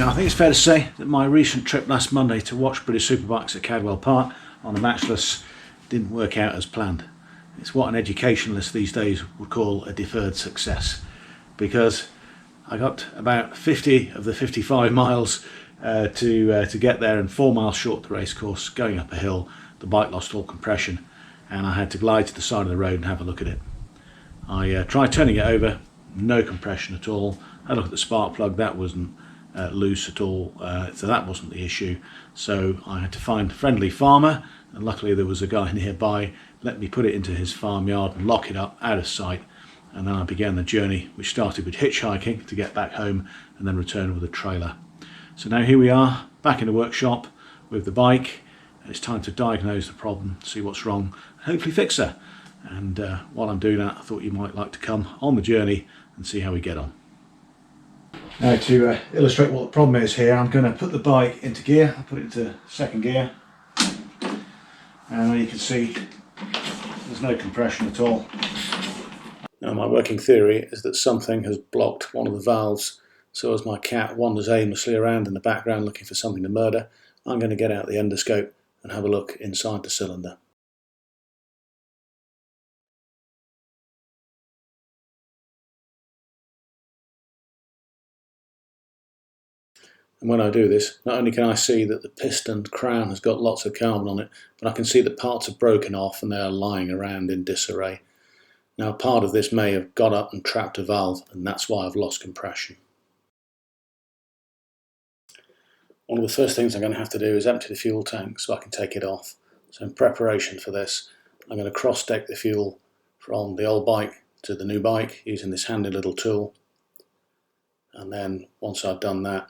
Now I think it's fair to say that my recent trip last Monday to watch British Superbikes at Cadwell Park on the Matchless didn't work out as planned. It's what an educationalist these days would call a deferred success, because I got about 50 of the 55 miles to get there, and 4 miles short of the racecourse, going up a hill. The bike lost all compression and I had to glide to the side of the road and have a look at it. I tried turning it over, no compression at all. I looked at the spark plug, that wasn't loose at all, so that wasn't the issue. So I had to find a friendly farmer, and luckily there was a guy nearby, let me put it into his farmyard and lock it up out of sight. And then I began the journey, which started with hitchhiking to get back home and then return with a trailer. So now here we are, back in the workshop with the bike. It's time to diagnose the problem, see what's wrong, and hopefully fix her. And while I'm doing that, I thought you might like to come on the journey and see how we get on. Now to illustrate what the problem is here, I'm going to put the bike into gear. I'll put it into second gear, and you can see there's no compression at all. Now my working theory is that something has blocked one of the valves, so as my cat wanders aimlessly around in the background looking for something to murder, I'm going to get out the endoscope and have a look inside the cylinder. And when I do this, not only can I see that the piston crown has got lots of carbon on it, but I can see that parts are broken off and they are lying around in disarray. Now part of this may have got up and trapped a valve, and that's why I've lost compression. One of the first things I'm going to have to do is empty the fuel tank so I can take it off. So in preparation for this, I'm going to cross-deck the fuel from the old bike to the new bike using this handy little tool. And then once I've done that,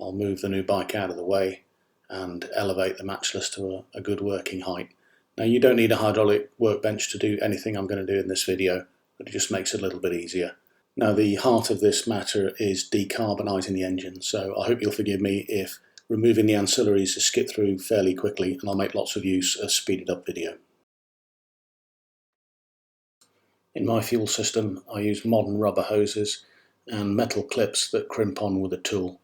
I'll move the new bike out of the way and elevate the Matchless to a good working height. Now you don't need a hydraulic workbench to do anything I'm going to do in this video, but it just makes it a little bit easier. Now the heart of this matter is decarbonising the engine, so I hope you'll forgive me if removing the ancillaries is skipped through fairly quickly, and I'll make lots of use of speeded up video. In my fuel system I use modern rubber hoses and metal clips that crimp on with a tool.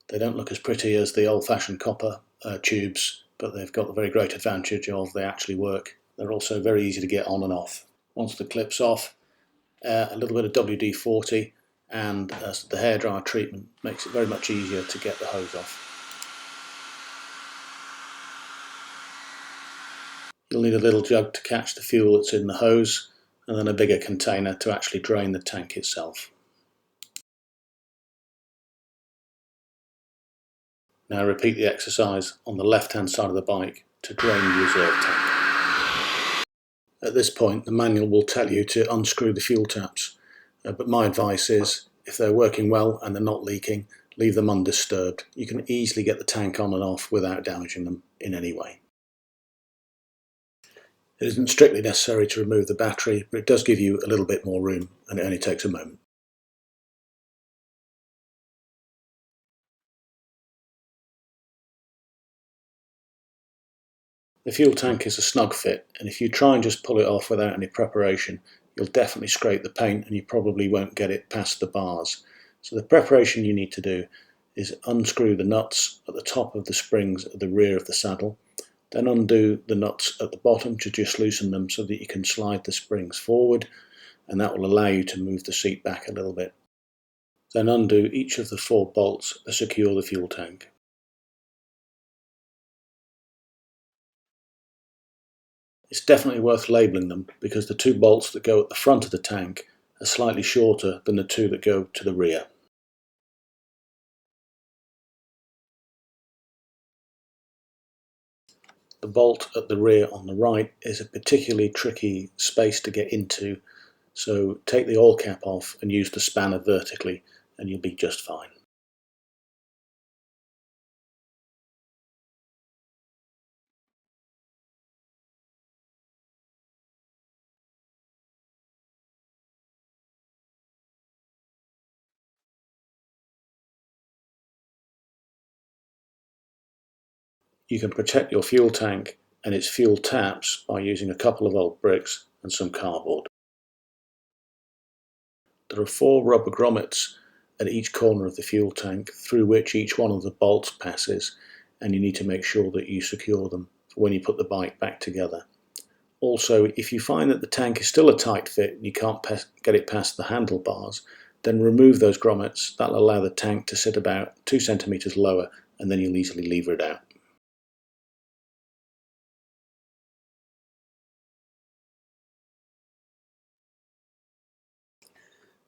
They don't look as pretty as the old-fashioned copper tubes, but they've got the very great advantage of they actually work. They're also very easy to get on and off. Once the clip's off, a little bit of WD-40 and the hairdryer treatment makes it very much easier to get the hose off. You'll need a little jug to catch the fuel that's in the hose, and then a bigger container to actually drain the tank itself. Now repeat the exercise on the left hand side of the bike to drain the reserve tank. At this point the manual will tell you to unscrew the fuel taps, but my advice is, if they're working well and they're not leaking, leave them undisturbed. You can easily get the tank on and off without damaging them in any way. It isn't strictly necessary to remove the battery, but it does give you a little bit more room, and it only takes a moment. The fuel tank is a snug fit, and if you try and just pull it off without any preparation, you'll definitely scrape the paint and you probably won't get it past the bars. So the preparation you need to do is unscrew the nuts at the top of the springs at the rear of the saddle, then undo the nuts at the bottom to just loosen them so that you can slide the springs forward, and that will allow you to move the seat back a little bit. Then undo each of the 4 bolts that secure the fuel tank. It's definitely worth labelling them, because the 2 bolts that go at the front of the tank are slightly shorter than the 2 that go to the rear. The bolt at the rear on the right is a particularly tricky space to get into, so take the oil cap off and use the spanner vertically and you'll be just fine. You can protect your fuel tank and its fuel taps by using a couple of old bricks and some cardboard. There are 4 rubber grommets at each corner of the fuel tank through which each one of the bolts passes, and you need to make sure that you secure them when you put the bike back together. Also, if you find that the tank is still a tight fit and you can't get it past the handlebars, then remove those grommets. That'll allow the tank to sit about 2 centimeters lower, and then you'll easily lever it out.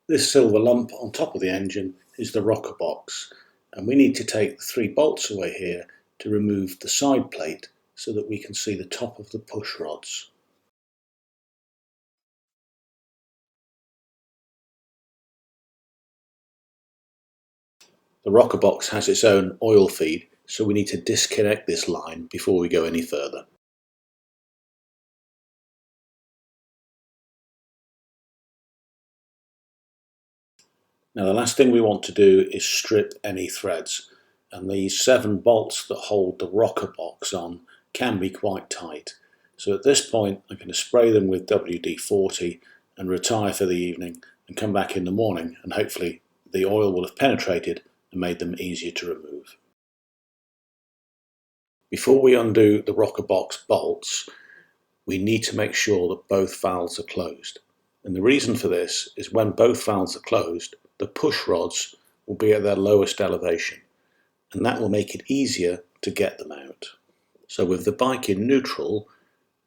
This silver lump on top of the engine is the rocker box, and we need to take the 3 bolts away here to remove the side plate so that we can see the top of the push rods. The rocker box has its own oil feed, so we need to disconnect this line before we go any further. Now the last thing we want to do is strip any threads, and these 7 bolts that hold the rocker box on can be quite tight. So at this point I'm going to spray them with WD-40 and retire for the evening and come back in the morning, and hopefully the oil will have penetrated and made them easier to remove. Before we undo the rocker box bolts, we need to make sure that both valves are closed. And the reason for this is when both valves are closed, the push rods will be at their lowest elevation, and that will make it easier to get them out. So with the bike in neutral,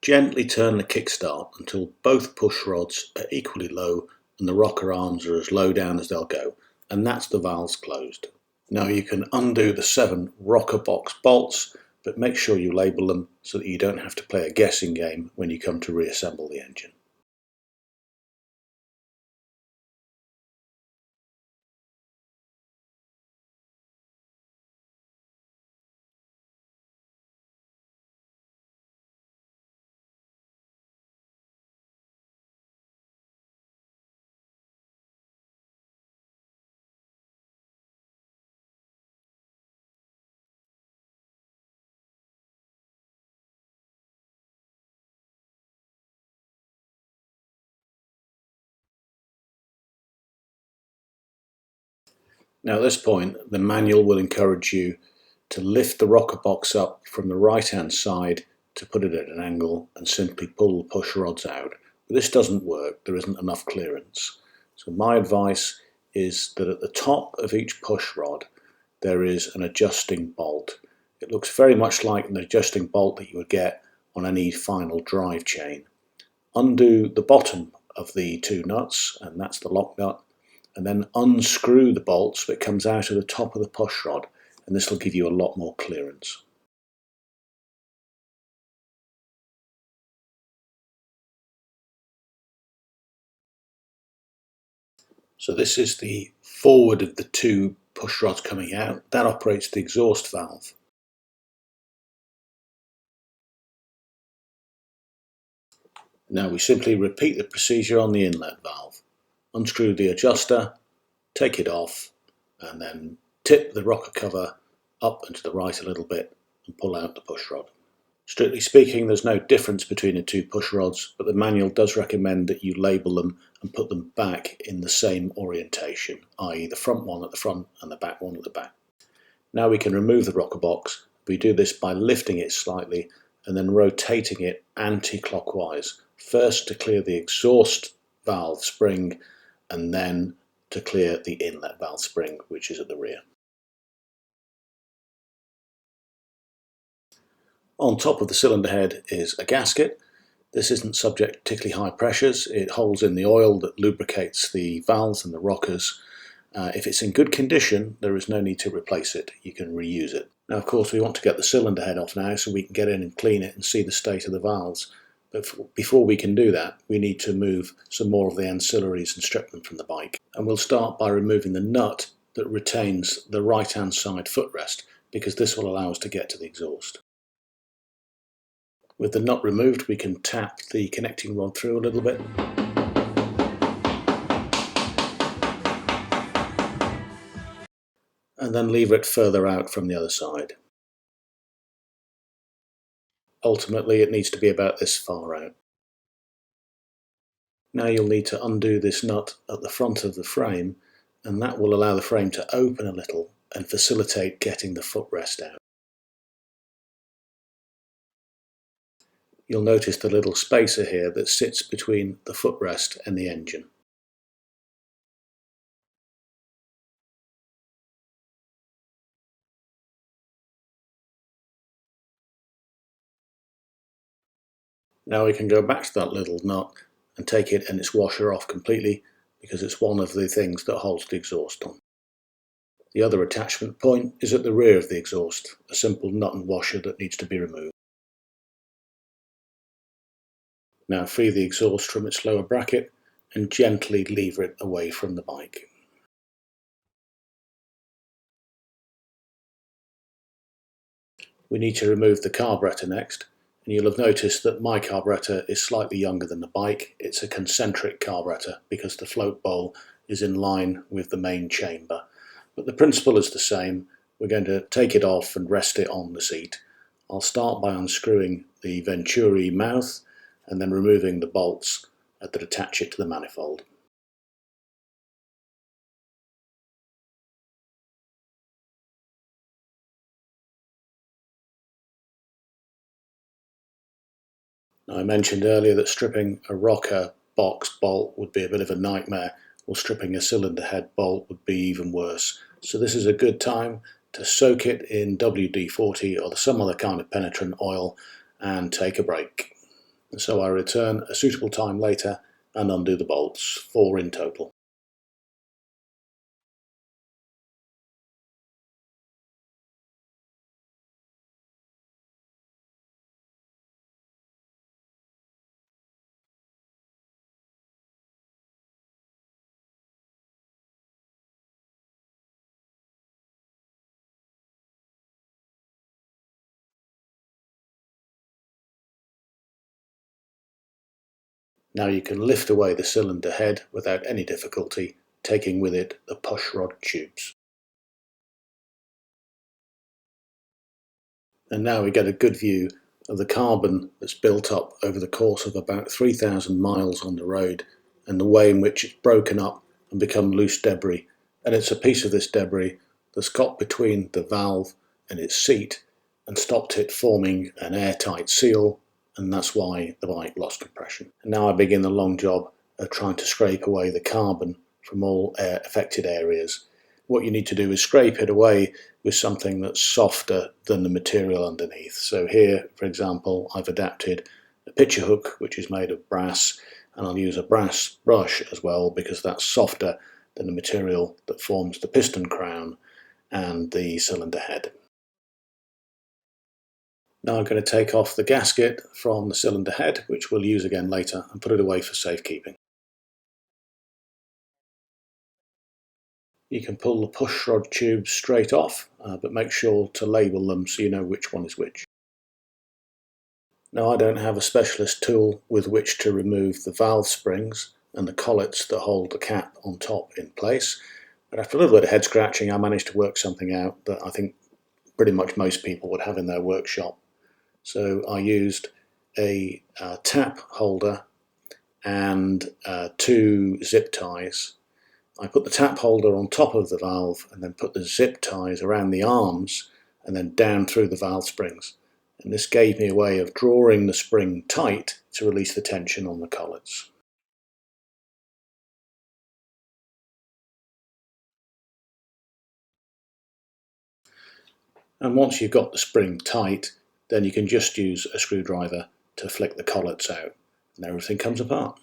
gently turn the kickstart until both push rods are equally low and the rocker arms are as low down as they'll go, and that's the valves closed. Now you can undo the 7 rocker box bolts, but make sure you label them so that you don't have to play a guessing game when you come to reassemble the engine. Now at this point, the manual will encourage you to lift the rocker box up from the right hand side to put it at an angle and simply pull the push rods out. But this doesn't work, there isn't enough clearance. So my advice is that at the top of each push rod there is an adjusting bolt. It looks very much like an adjusting bolt that you would get on any final drive chain. Undo the bottom of the 2 nuts, and that's the lock nut, and then unscrew the bolt so it comes out of the top of the push rod, and this will give you a lot more clearance. So this is the forward of the 2 push rods coming out. That operates the exhaust valve. Now we simply repeat the procedure on the inlet valve. Unscrew the adjuster, take it off, and then tip the rocker cover up and to the right a little bit and pull out the push rod. Strictly speaking, there's no difference between the 2 push rods, but the manual does recommend that you label them and put them back in the same orientation, i.e. the front one at the front and the back one at the back. Now we can remove the rocker box. We do this by lifting it slightly and then rotating it anti-clockwise, first to clear the exhaust valve spring and then to clear the inlet valve spring, which is at the rear. On top of the cylinder head is a gasket. This isn't subject to particularly high pressures. It holds in the oil that lubricates the valves and the rockers. If it's in good condition, there is no need to replace it. You can reuse it. Now, of course, we want to get the cylinder head off now so we can get in and clean it and see the state of the valves. But before we can do that, we need to move some more of the ancillaries and strip them from the bike. And we'll start by removing the nut that retains the right-hand side footrest, because this will allow us to get to the exhaust. With the nut removed, we can tap the connecting rod through a little bit. And then lever it further out from the other side. Ultimately, it needs to be about this far out. Now you'll need to undo this nut at the front of the frame and that will allow the frame to open a little and facilitate getting the footrest out. You'll notice the little spacer here that sits between the footrest and the engine. Now we can go back to that little nut and take it and its washer off completely, because it's one of the things that holds the exhaust on. The other attachment point is at the rear of the exhaust, a simple nut and washer that needs to be removed. Now free the exhaust from its lower bracket and gently lever it away from the bike. We need to remove the carburetor next, and you'll have noticed that my carburetor is slightly younger than the bike. It's a concentric carburetor because the float bowl is in line with the main chamber. But the principle is the same. We're going to take it off and rest it on the seat. I'll start by unscrewing the Venturi mouth and then removing the bolts that attach it to the manifold. Now, I mentioned earlier that stripping a rocker box bolt would be a bit of a nightmare. Well, stripping a cylinder head bolt would be even worse. So this is a good time to soak it in WD-40 or some other kind of penetrant oil and take a break. And so I return a suitable time later and undo the bolts, 4 in total. Now you can lift away the cylinder head without any difficulty, taking with it the push rod tubes. And now we get a good view of the carbon that's built up over the course of about 3,000 miles on the road, and the way in which it's broken up and become loose debris. And it's a piece of this debris that's got between the valve and its seat and stopped it forming an airtight seal, and that's why the bike lost compression. And now I begin the long job of trying to scrape away the carbon from all affected areas. What you need to do is scrape it away with something that's softer than the material underneath. So here, for example, I've adapted a pitcher hook which is made of brass, and I'll use a brass brush as well because that's softer than the material that forms the piston crown and the cylinder head. Now I'm going to take off the gasket from the cylinder head, which we'll use again later, and put it away for safekeeping. You can pull the push rod tubes straight off, but make sure to label them so you know which one is which. Now I don't have a specialist tool with which to remove the valve springs and the collets that hold the cap on top in place, but after a little bit of head scratching I managed to work something out that I think pretty much most people would have in their workshop. So I used a tap holder and 2 zip ties. I put the tap holder on top of the valve and then put the zip ties around the arms and then down through the valve springs. And this gave me a way of drawing the spring tight to release the tension on the collets. And once you've got the spring tight, then you can just use a screwdriver to flick the collets out and everything comes apart.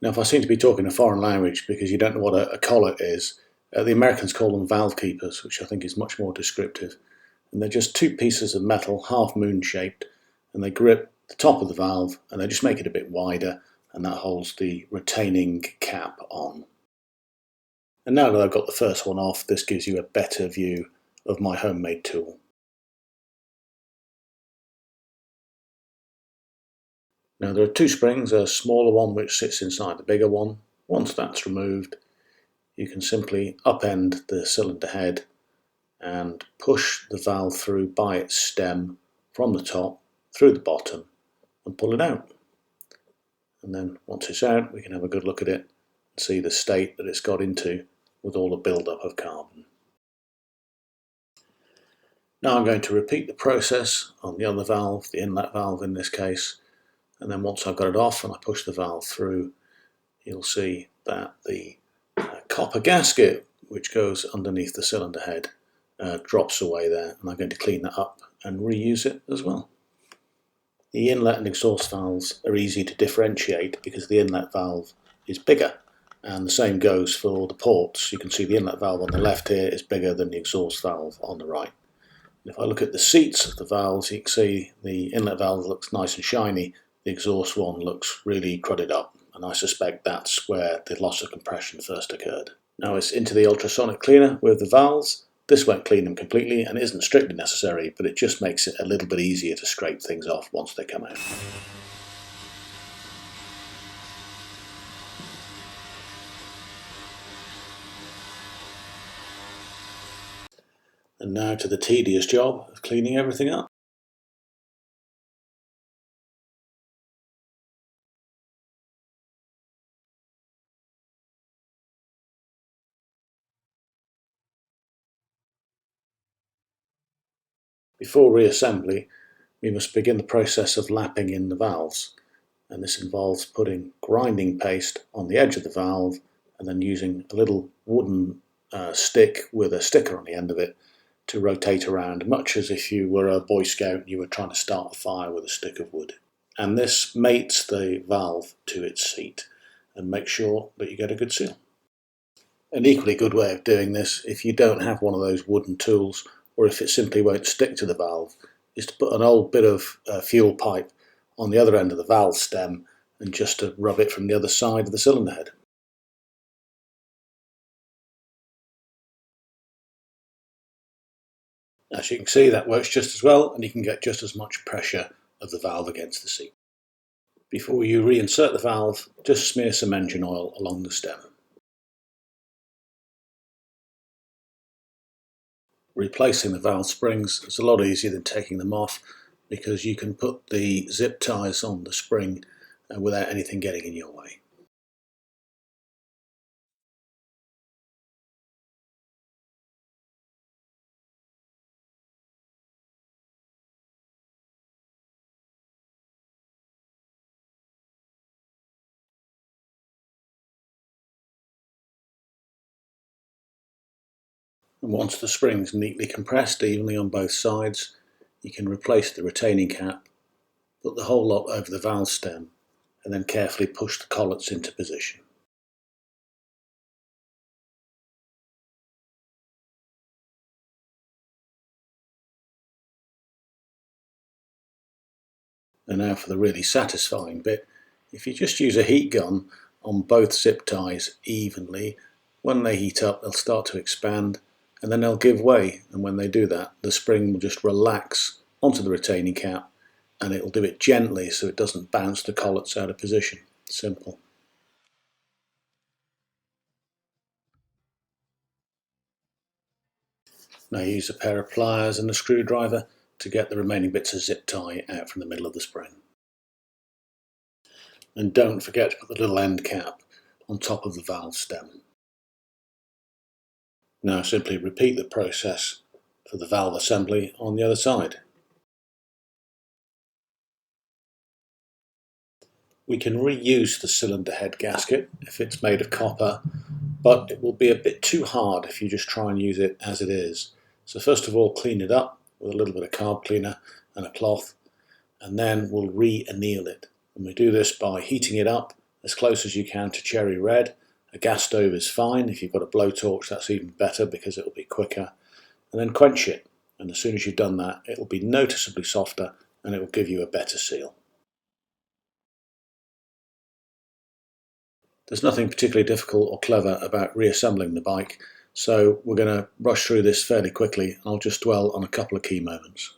Now, if I seem to be talking a foreign language because you don't know what a collet is, the Americans call them valve keepers, which I think is much more descriptive. And they're just 2 pieces of metal, half moon shaped, and they grip the top of the valve and they just make it a bit wider, and that holds the retaining cap on. And now that I've got the first one off, this gives you a better view of my homemade tool. Now there are 2 springs, a smaller one which sits inside the bigger one. Once that's removed, you can simply upend the cylinder head and push the valve through by its stem from the top through the bottom and pull it out. And then once it's out, we can have a good look at it and see the state that it's got into with all the build-up of carbon. Now I'm going to repeat the process on the other valve, the inlet valve in this case, and then once I've got it off and I push the valve through, you'll see that the copper gasket which goes underneath the cylinder head drops away there, and I'm going to clean that up and reuse it as well. The inlet and exhaust valves are easy to differentiate because the inlet valve is bigger, and the same goes for the ports. You can see the inlet valve on the left here is bigger than the exhaust valve on the right. If I look at the seats of the valves, you can see the inlet valve looks nice and shiny, the exhaust one looks really crudded up, and I suspect that's where the loss of compression first occurred. Now it's into the ultrasonic cleaner with the valves. This won't clean them completely and isn't strictly necessary, but it just makes it a little bit easier to scrape things off once they come out. And now to the tedious job of cleaning everything up. Before reassembly, we must begin the process of lapping in the valves, and this involves putting grinding paste on the edge of the valve and then using a little wooden stick with a sticker on the end of it to rotate around, much as if you were a Boy Scout and you were trying to start a fire with a stick of wood. And this mates the valve to its seat and makes sure that you get a good seal. An equally good way of doing this, if you don't have one of those wooden tools, or if it simply won't stick to the valve, is to put an old bit of fuel pipe on the other end of the valve stem and just to rub it from the other side of the cylinder head. As you can see, that works just as well, and you can get just as much pressure of the valve against the seat. Before you reinsert the valve, just smear some engine oil along the stem. Replacing the valve springs is a lot easier than taking them off, because you can put the zip ties on the spring without anything getting in your way. And once the spring's neatly compressed evenly on both sides, you can replace the retaining cap, put the whole lot over the valve stem, and then carefully push the collets into position. And now for the really satisfying bit. If you just use a heat gun on both zip ties evenly, when they heat up they'll start to expand and then they'll give way, and when they do that the spring will just relax onto the retaining cap, and it will do it gently so it doesn't bounce the collets out of position. Simple. Now use a pair of pliers and a screwdriver to get the remaining bits of zip tie out from the middle of the spring. And don't forget to put the little end cap on top of the valve stem. Now simply repeat the process for the valve assembly on the other side. We can reuse the cylinder head gasket if it's made of copper, but it will be a bit too hard if you just try and use it as it is. So first of all, clean it up with a little bit of carb cleaner and a cloth, and then we'll re-anneal it. And we do this by heating it up as close as you can to cherry red. A gas stove is fine. If you've got a blowtorch, that's even better because it'll be quicker. And then quench it, and as soon as you've done that, it'll be noticeably softer and it will give you a better seal. There's nothing particularly difficult or clever about reassembling the bike, so we're going to rush through this fairly quickly. I'll just dwell on a couple of key moments.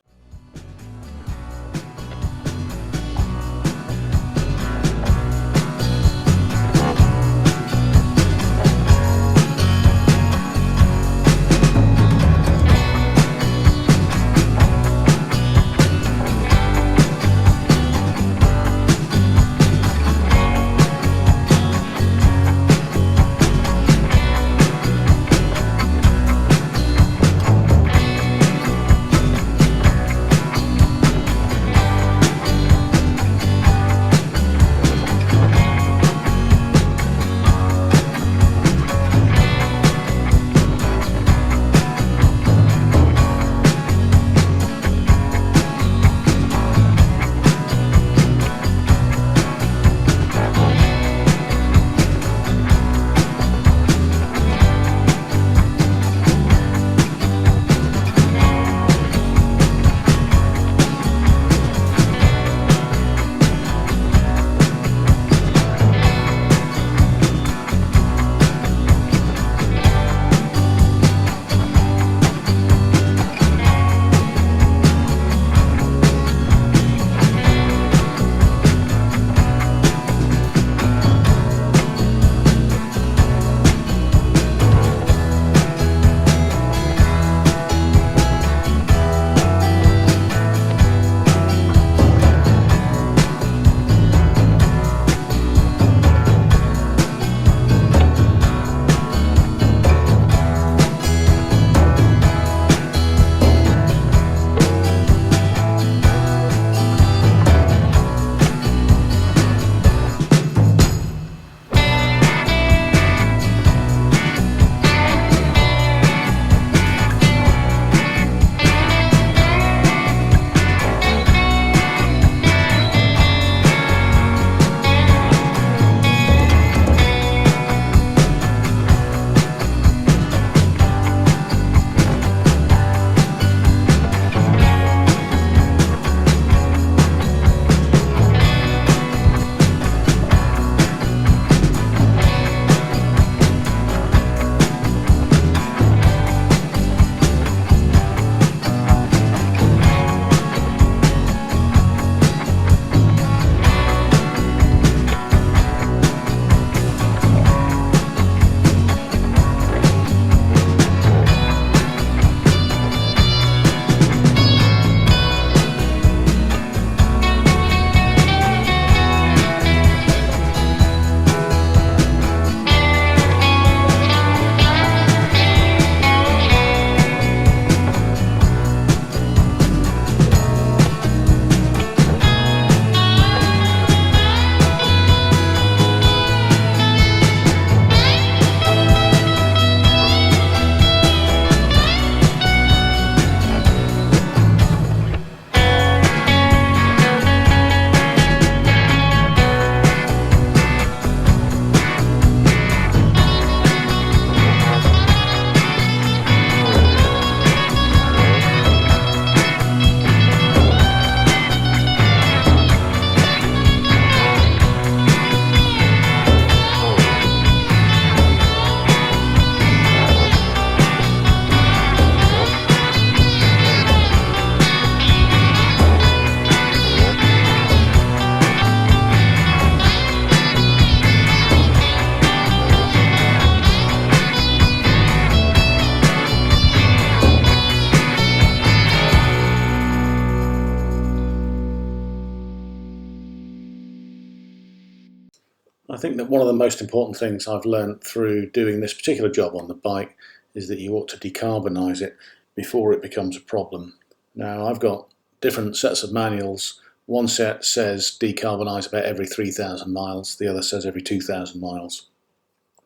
I think that one of the most important things I've learned through doing this particular job on the bike is that you ought to decarbonise it before it becomes a problem. Now, I've got different sets of manuals. One set says decarbonise about every 3,000 miles, the other says every 2,000 miles.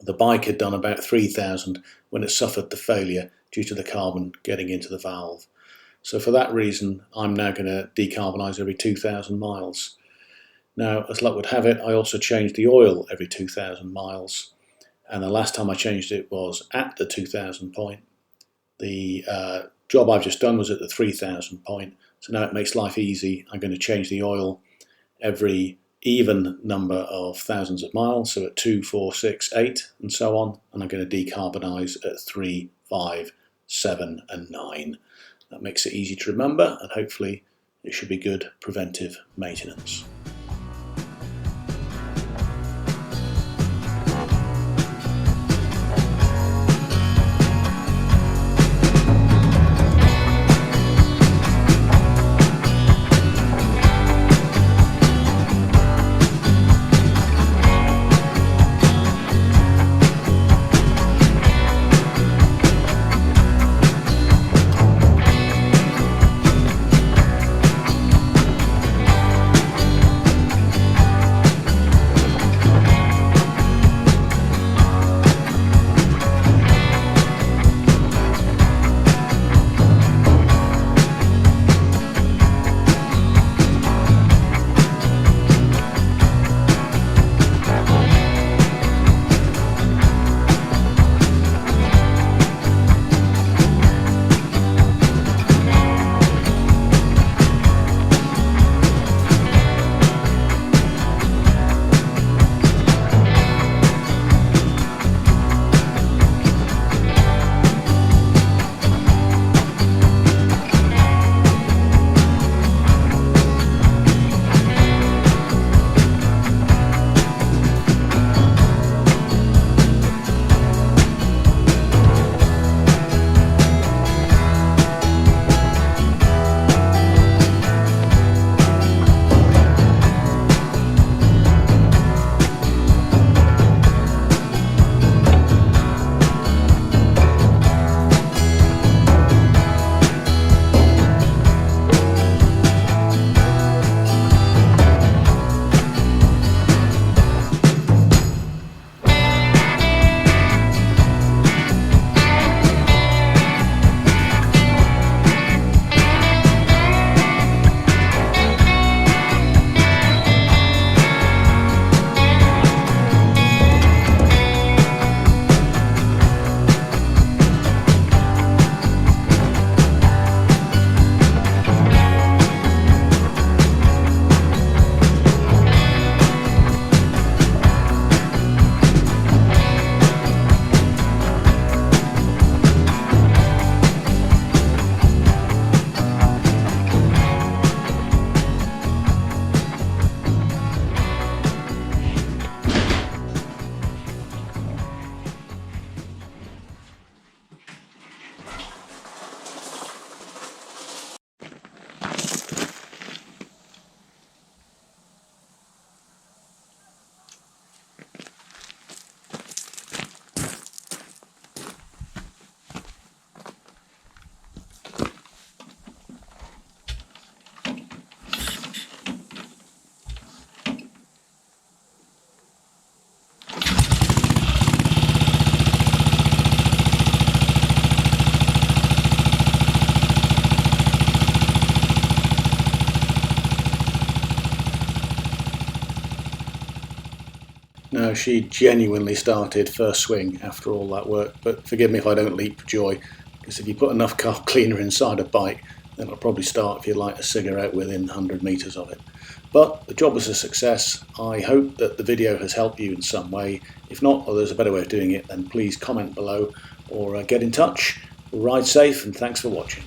The bike had done about 3,000 when it suffered the failure due to the carbon getting into the valve. So for that reason, I'm now going to decarbonise every 2,000 miles. Now, as luck would have it, I also changed the oil every 2,000 miles. And the last time I changed it was at the 2,000 point. The job I've just done was at the 3,000 point. So now it makes life easy. I'm going to change the oil every even number of thousands of miles. So at 2, 4, 6, 8 and so on. And I'm going to decarbonise at 3, 5, 7 and 9. That makes it easy to remember, and hopefully it should be good preventive maintenance. Now, she genuinely started first swing after all that work, but forgive me if I don't leap for joy, because if you put enough carb cleaner inside a bike, then it'll probably start if you light a cigarette within 100 metres of it. But the job was a success. I hope that the video has helped you in some way. If not, or there's a better way of doing it, then please comment below or get in touch. Ride safe, and thanks for watching.